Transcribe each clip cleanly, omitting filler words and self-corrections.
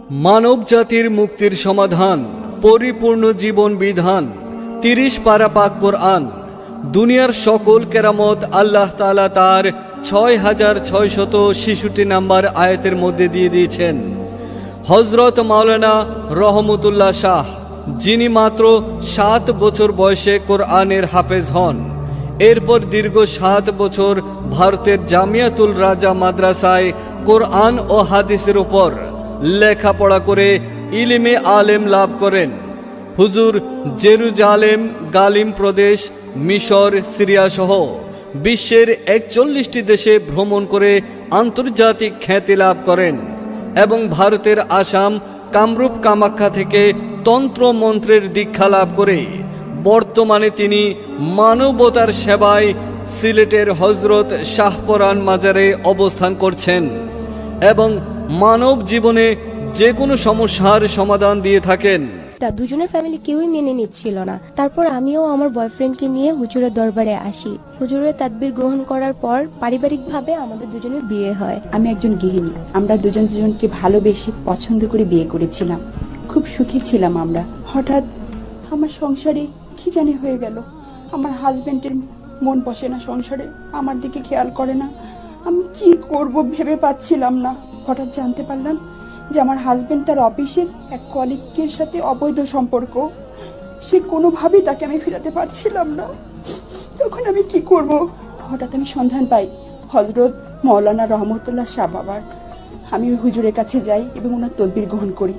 মানব জাতির মুক্তির সমাধান, পরিপূর্ণ জীবন বিধান, 30 পারা পাক কোরআন। দুনিয়ার সকল কেরামত আল্লাহ তাআলা তার 6666 নাম্বার আয়াতের মধ্যে দিয়ে দিয়েছেন। হযরত মাওলানা রহমতুল্লাহ শাহ, যিনি মাত্র 7 বছর বয়সে কোরআনের হাফেজ হন, এরপর দীর্ঘ 7 বছর ভারতের জামিয়াতুল রাজা মাদ্রাসায় কোরআন ও হাদিসের উপর লেখাপড়া করে ইলমে আলেম লাভ করেন। হুজুর জেরুজালেম, গালিম প্রদেশ, মিশর, সিরিয়া সহ বিশ্বের 41টি দেশে ভ্রমণ করে আন্তর্জাতিক খ্যাতি লাভ করেন এবং ভারতের আসাম, কামরূপ, কামাখ্যা থেকে তন্ত্র মন্ত্রের দীক্ষা লাভ করে বর্তমানে তিনি মানবতার সেবায় সিলেটের হজরত শাহপরান মাজারে অবস্থান করছেন এবং মানব জীবনে যে কোনো সমস্যার সমাধান দিয়ে থাকেন। দুজনের ফ্যামিলি কেউই মেনে নিচ্ছিল না। তারপর আমিও আমার বয়ফ্রেন্ডকে নিয়ে হুজুরের দরবারে আসি। হুজুরের তাদবির গ্রহণ করার পর পারিবারিকভাবে আমাদের দুজনের বিয়ে হয়। আমি একজন গৃহিণী। আমরা দুজন দুজনকে ভালোবেসে পছন্দ করে বিয়ে করেছিলাম। খুব সুখী ছিলাম আমরা। হঠাৎ আমার সংসারে কি জানি হয়ে গেল। আমার হাজবেন্ডের মন বসে না সংসারে, আমার দিকে খেয়াল করে না। আমি কি করব ভেবে পাচ্ছিলাম না। হঠাৎ জানতে পারলাম যে আমার হাজবেন্ড তার অফিসের এক কলিগের সাথে অবৈধ সম্পর্ক। সে কোনোভাবেই তাকে আমি ফেরাতে পারছিলাম না। তখন আমি কি করব? হঠাৎ আমি সন্ধান পাই হযরত মাওলানা রহমতুল্লাহ শাহ বাবার। আমি ওই হুজুরের কাছে যাই এবং ওনার তদবির গ্রহণ করি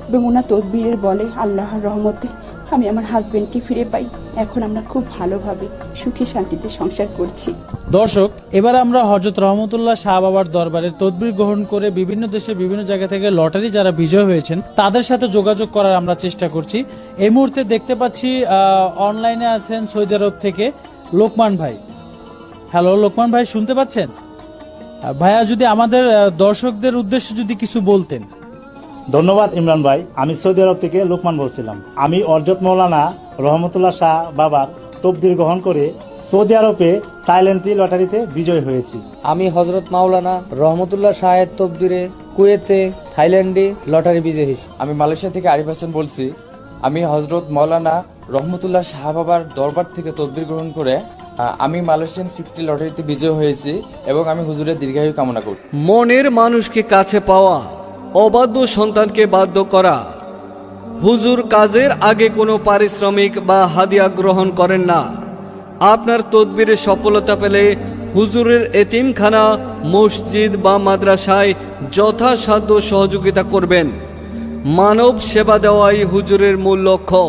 এবং ওনার তদবিরের বলে আল্লাহর রহমতে আমি আমার হাজবেন্ডকে ফিরে পাই। এখন আমরা খুব ভালোভাবে সুখে শান্তিতে সংসার করছি। দর্শক, এবার আমরা হযরত রহমতুল্লাহ শাহ বাবার দরবারে তদবির গ্রহণ করে বিভিন্ন দেশে বিভিন্ন জায়গা থেকে লটারি যারা বিজয় হয়েছেন তাদের সাথে যোগাযোগ করার আমরা চেষ্টা করছি। এই মুহূর্তে দেখতে পাচ্ছি অনলাইনে আছেন সৌদি আরব থেকে লোকমান ভাই। হ্যালো লোকমান ভাই, শুনতে পাচ্ছেন? ভাইয়া যদি আমাদের দর্শকদের উদ্দেশ্যে যদি কিছু বলতেন। ধন্যবাদ ইমরান ভাই। আমি সৌদি আরব থেকে লোকমান বলছিলাম। আমি হযরত মাওলানা রহমতুল্লাহ শাহ বাবার তদবির গ্রহণ করে সৌদি আরবে থাইল্যান্ড লটারিতে বিজয় হয়েছি। আমি হযরত মাওলানা রহমতুল্লাহ শাহের তদবিরে কুয়েতে, থাইল্যান্ডে লটারি বিজয় হয়েছি। আমি মালয়েশিয়া থেকে আরিফ হাসান বলছি। আমি হযরত মাওলানা রহমতুল্লাহ শাহ বাবার দরবার থেকে তদবির গ্রহণ করে আমি মালয়েশিয়ান 60 লটারিতে বিজয় হয়েছি এবং আমি হুজুরের দীর্ঘায়ু কামনা করি। মনের মানুষকে কাছে পাওয়া, অবাধ্য সন্তানকে বাধ্য করা। হুজুর কাজের আগে কোনো পারিশ্রমিক বা হাদিয়া গ্রহণ করেন না। আপনার তদবিরে সফলতা পেলে হুজুরের এতিমখানা, মসজিদ বা মাদ্রাসায় যথাসাধ্য সহযোগিতা করবেন। মানব সেবা দেওয়াই হুজুরের মূল লক্ষ্য।